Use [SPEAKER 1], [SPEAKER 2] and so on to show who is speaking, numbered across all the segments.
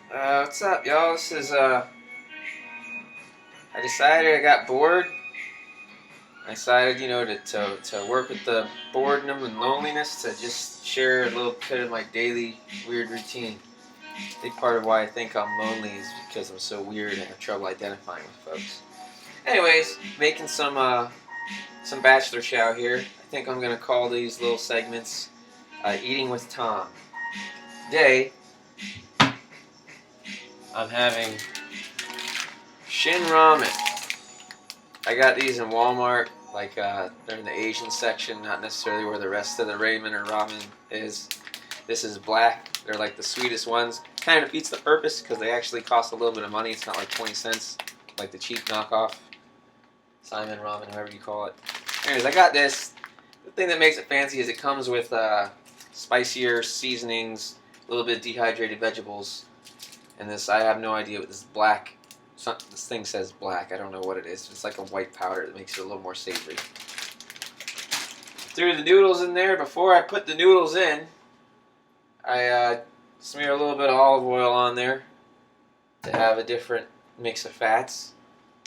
[SPEAKER 1] What's up, y'all? This is, I decided I got bored. I decided, to work with the boredom and loneliness to just share a little bit of my daily weird routine. A big part of why I think I'm lonely is because I'm so weird and have trouble identifying with folks. Anyways, making some bachelor chow here. I think I'm gonna call these little segments Eating with Tom. Today, I'm having shin ramen. I got these in Walmart, like they're in the Asian section, not necessarily where the rest of the ramen or ramen is. This is black. They're like the sweetest ones. Kind of defeats the purpose because they actually cost a little bit of money. It's not like 20 cents, like the cheap knockoff Simon ramen, whatever you call it. Anyways, I got this. The thing that makes it fancy is it comes with spicier seasonings, a little bit of dehydrated vegetables, and this, I have no idea what this black. This thing says black. I don't know what it is. It's like a white powder that makes it a little more savory. Threw the noodles in there. Before I put the noodles in, I smear a little bit of olive oil on there to have a different mix of fats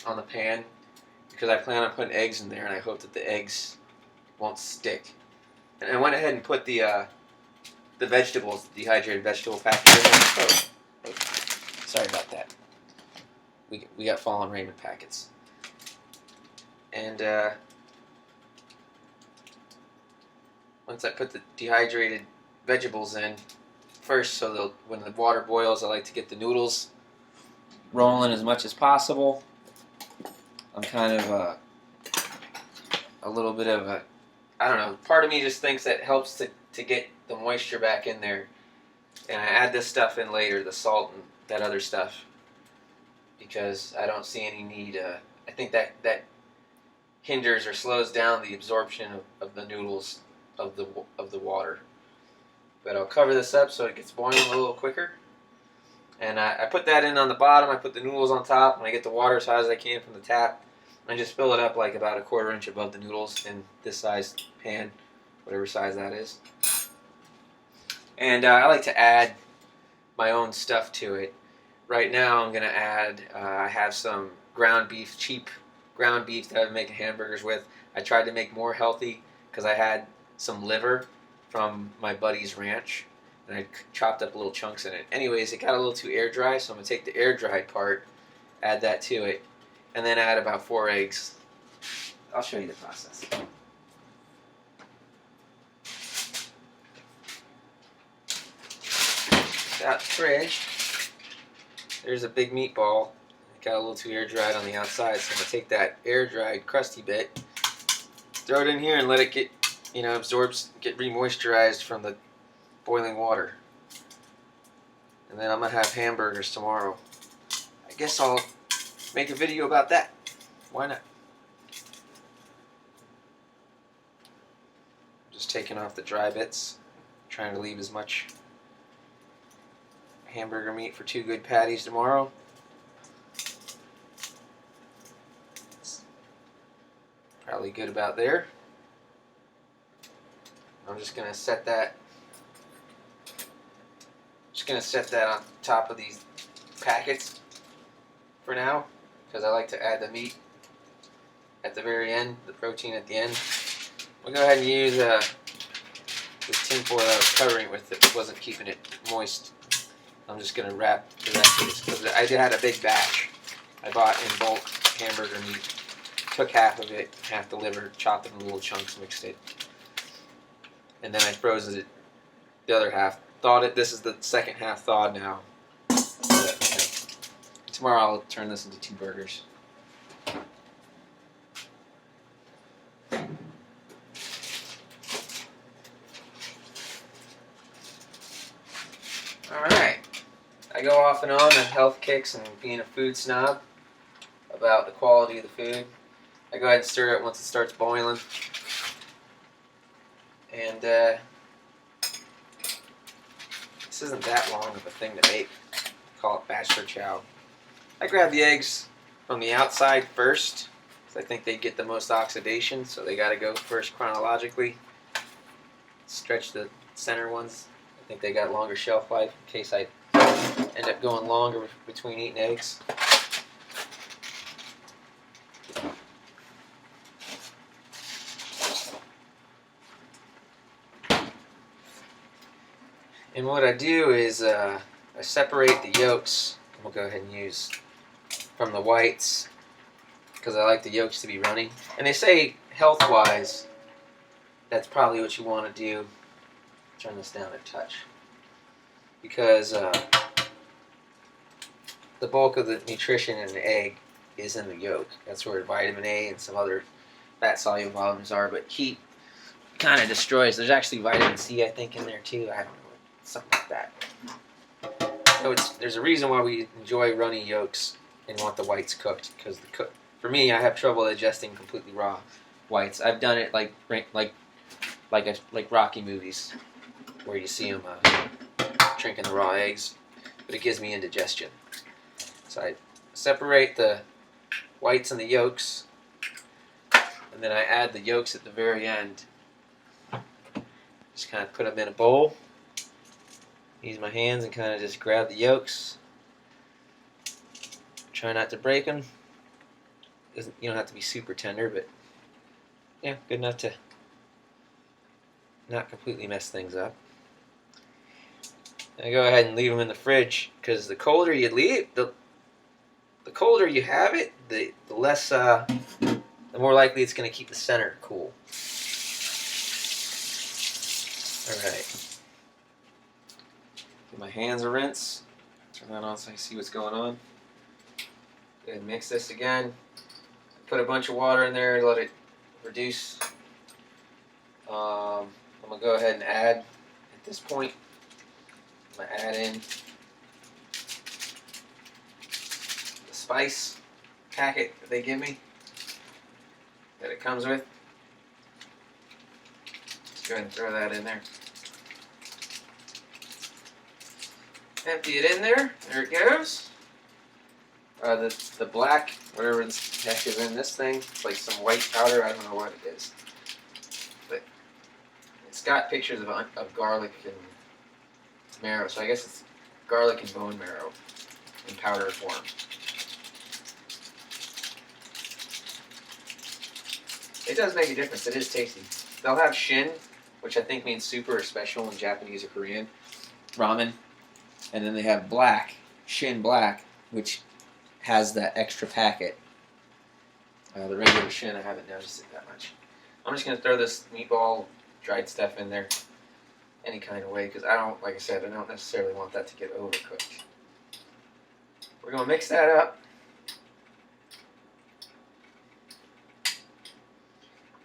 [SPEAKER 1] on the pan because I plan on putting eggs in there and I hope that the eggs won't stick. And I went ahead and put the vegetables, the dehydrated vegetable package in there. Oh, sorry about that. We got fallen ramen packets. And once I put the dehydrated vegetables in first, so when the water boils, I like to get the noodles rolling as much as possible. I'm kind of a little bit of a, I don't know, part of me just thinks that helps to get the moisture back in there. And I add this stuff in later, the salt and that other stuff, because I don't see any need. I think that hinders or slows down the absorption of the noodles of the water. But I'll cover this up so it gets boiling a little quicker. And I put that in on the bottom. I put the noodles on top, and I get the water as high as I can from the tap. And I just fill it up like about a 1/4 inch above the noodles in this size pan, whatever size that is. And I like to add my own stuff to it. Right now I'm going to add, I have some ground beef, cheap ground beef that I've been making hamburgers with. I tried to make more healthy because I had some liver from my buddy's ranch and I chopped up little chunks in it. Anyways, it got a little too air dry, so I'm going to take the air dried part, add that to it, and then add about 4 eggs. I'll show you the process. Out the fridge. There's a big meatball. It got a little too air dried on the outside, so I'm going to take that air dried crusty bit, throw it in here and let it get, absorbs, get re-moisturized from the boiling water. And then I'm going to have hamburgers tomorrow. I guess I'll make a video about that. Why not? Just taking off the dry bits, trying to leave as much hamburger meat for 2 good patties tomorrow. Probably good about there. I'm just gonna set that. On top of these packets for now, because I like to add the meat at the very end, the protein at the end. We'll go ahead and use this tin foil I was covering it with. It wasn't keeping it moist. I'm just going to wrap the rest of this because I had a big batch. I bought in bulk hamburger meat. Took half of it, half the liver, chopped it in little chunks, mixed it. And then I froze it, the other half. Thawed it. This is the second half thawed now. Tomorrow I'll turn this into 2 burgers. Alright. I go off and on health kicks and being a food snob about the quality of the food. I go ahead and stir it once it starts boiling. And this isn't that long of a thing to make. I call it bachelor chow. I grab the eggs from the outside first, because I think they get the most oxidation, so they got to go first chronologically. Stretch the center ones. I think they got longer shelf life in case I end up going longer between eating eggs. And what I do is I separate the yolks. We'll go ahead and use from the whites because I like the yolks to be runny. And they say health-wise, that's probably what you want to do. Turn this down a touch because the bulk of the nutrition in the egg is in the yolk. That's where vitamin A and some other fat-soluble vitamins are. But heat kind of destroys. There's actually vitamin C, I think, in there too. I don't know, something like that. So there's a reason why we enjoy runny yolks and want the whites cooked, because for me, I have trouble digesting completely raw whites. I've done it like Rocky movies, where you see them drinking the raw eggs, but it gives me indigestion. So I separate the whites and the yolks, and then I add the yolks at the very end. Just kind of put them in a bowl. Use my hands and kind of just grab the yolks. Try not to break them. You don't have to be super tender, but yeah, good enough to not completely mess things up. I go ahead and leave them in the fridge, because the colder you leave, the colder you have it, the less, the more likely it's going to keep the center cool. All right. Give my hands a rinse. Turn that on so I see what's going on. Go ahead and mix this again. Put a bunch of water in there, let it reduce. I'm going to go ahead and add, at this point, I'm going to add in the spice packet that they give me, that it comes with. Let's go ahead and throw that in there. Empty it in there. There it goes. The black, whatever the heck is in this thing, it's like some white powder. I don't know what it is, but it's got pictures of garlic and marrow. So I guess it's garlic and bone marrow in powder form. It does make a difference. It is tasty. They'll have shin, which I think means super or special in Japanese or Korean ramen. And then they have black, shin black, which has that extra packet. The regular shin, I haven't noticed it that much. I'm just going to throw this meatball, dried stuff in there any kind of way, because like I said, I don't necessarily want that to get overcooked. We're going to mix that up.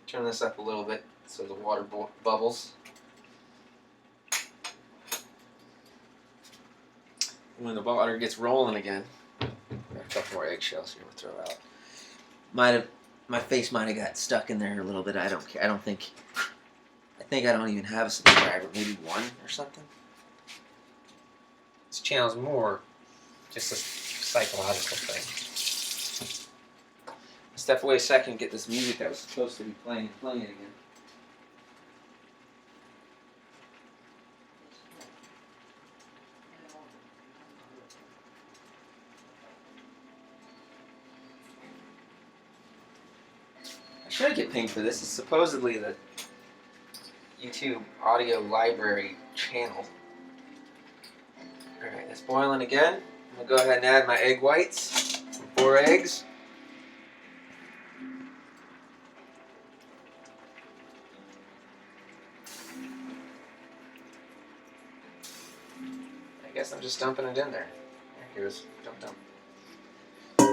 [SPEAKER 1] Turn this up a little bit so the water bubbles. When the water gets rolling again, a couple more eggshells here we'll throw out. My face might have got stuck in there a little bit. I don't care. I think I don't even have a screwdriver. Maybe one or something. This channel's more just a psychological thing. Step away a second, get this music that was supposed to be playing it again. I should get pinged for this. It's supposedly the YouTube audio library channel. Alright, it's boiling again. I'm going to go ahead and add my egg whites. 4 eggs. I guess I'm just dumping it in there. Here's dump. I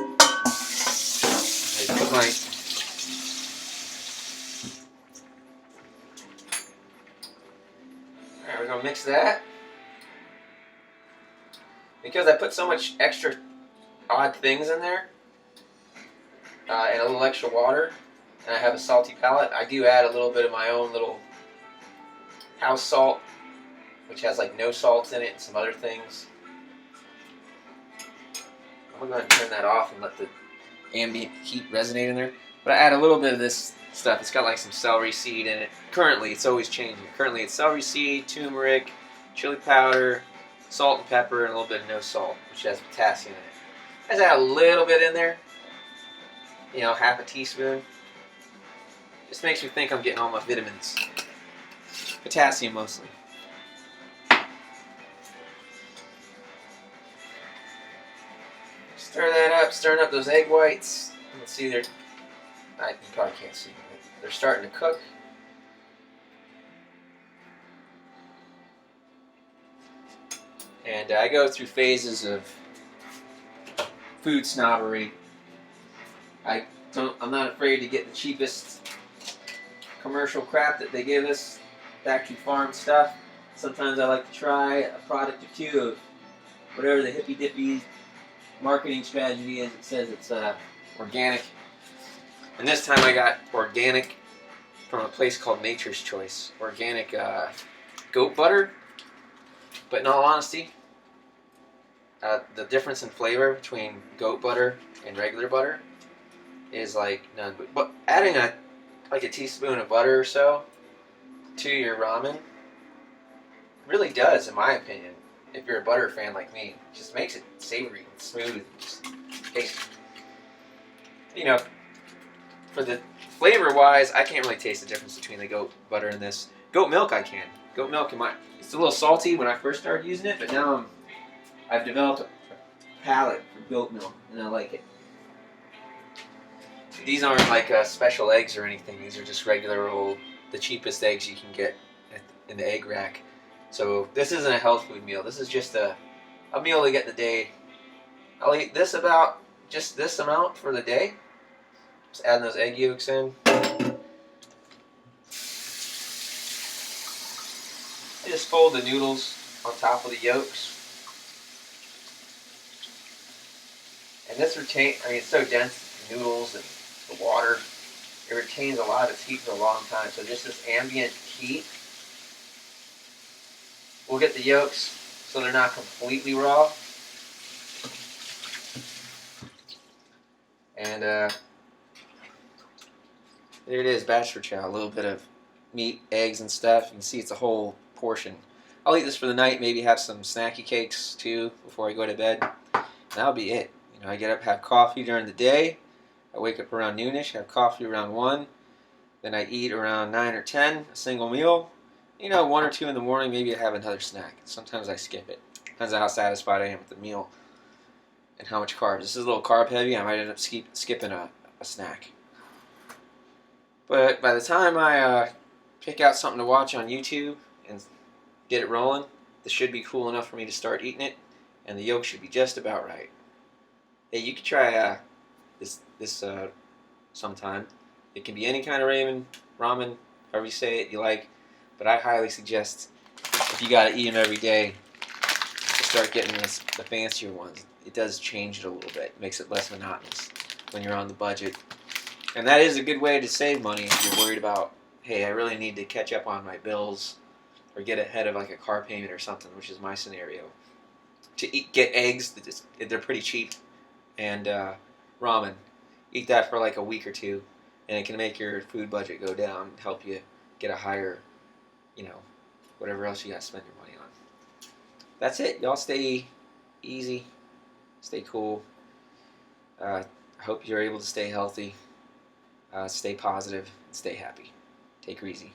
[SPEAKER 1] put my Alright, we're going to mix that. Because I put so much extra odd things in there, and a little extra water, and I have a salty palate, I do add a little bit of my own little house salt, which has like no salts in it and some other things. I'm going to go ahead and turn that off and let the ambient heat resonate in there. But I add a little bit of this stuff. It's got like some celery seed in it. Currently, it's always changing. Currently, it's celery seed, turmeric, chili powder, salt and pepper, and a little bit of no salt, which has potassium in it. I just add a little bit in there, you know, half a teaspoon. Just makes me think I'm getting all my vitamins. Potassium mostly. Stir that up, stirring up those egg whites. Let's see, you probably can't see, but they're starting to cook. And I go through phases of food snobbery. I'm not afraid to get the cheapest commercial crap that they give us, factory farm stuff. Sometimes I like to try a product or two of whatever the hippy dippy marketing strategy is. It says it's organic. And this time I got organic from a place called Nature's Choice. Organic goat butter. But in all honesty, the difference in flavor between goat butter and regular butter is like none. But adding like a teaspoon of butter or so to your ramen really does, in my opinion, if you're a butter fan like me, just makes it savory and smooth and just tasty. You know, for the flavor wise, I can't really taste the difference between the goat butter and this. Goat milk I can. Goat milk it's a little salty when I first started using it, but now I've developed a palate for goat milk and I like it. These aren't like special eggs or anything. These are just regular old, the cheapest eggs you can get in the egg rack. So this isn't a health food meal. This is just a meal to get the day. I'll eat just this amount for the day. Just adding those egg yolks in. I just fold the noodles on top of the yolks. And this it's so dense, the noodles and the water, it retains a lot of its heat for a long time. So just this ambient heat will get the yolks so they're not completely raw. And there it is, bachelor chow. A little bit of meat, eggs, and stuff. You can see it's a whole portion. I'll eat this for the night, maybe have some snacky cakes too before I go to bed. And that'll be it. You know, I get up, have coffee during the day. I wake up around noonish, have coffee around 1. Then I eat around 9 or 10, a single meal. You know, 1 or 2 in the morning, maybe I have another snack. Sometimes I skip it. Depends on how satisfied I am with the meal and how much carbs. This is a little carb heavy. I might end up skipping a snack. But by the time I pick out something to watch on YouTube and get it rolling, this should be cool enough for me to start eating it, and the yolk should be just about right. Hey, you could try this sometime. It can be any kind of ramen, however you say it, you like. But I highly suggest, if you got to eat them every day, to start getting the fancier ones. It does change it a little bit. It makes it less monotonous when you're on the budget. And that is a good way to save money if you're worried about, hey, I really need to catch up on my bills or get ahead of like a car payment or something, which is my scenario. Get eggs, they're pretty cheap, and ramen. Eat that for like a week or two, and it can make your food budget go down and help you get a higher, whatever else you got to spend your money on. That's it. Y'all stay easy, stay cool. I hope you're able to stay healthy, stay positive, and stay happy. Take her easy.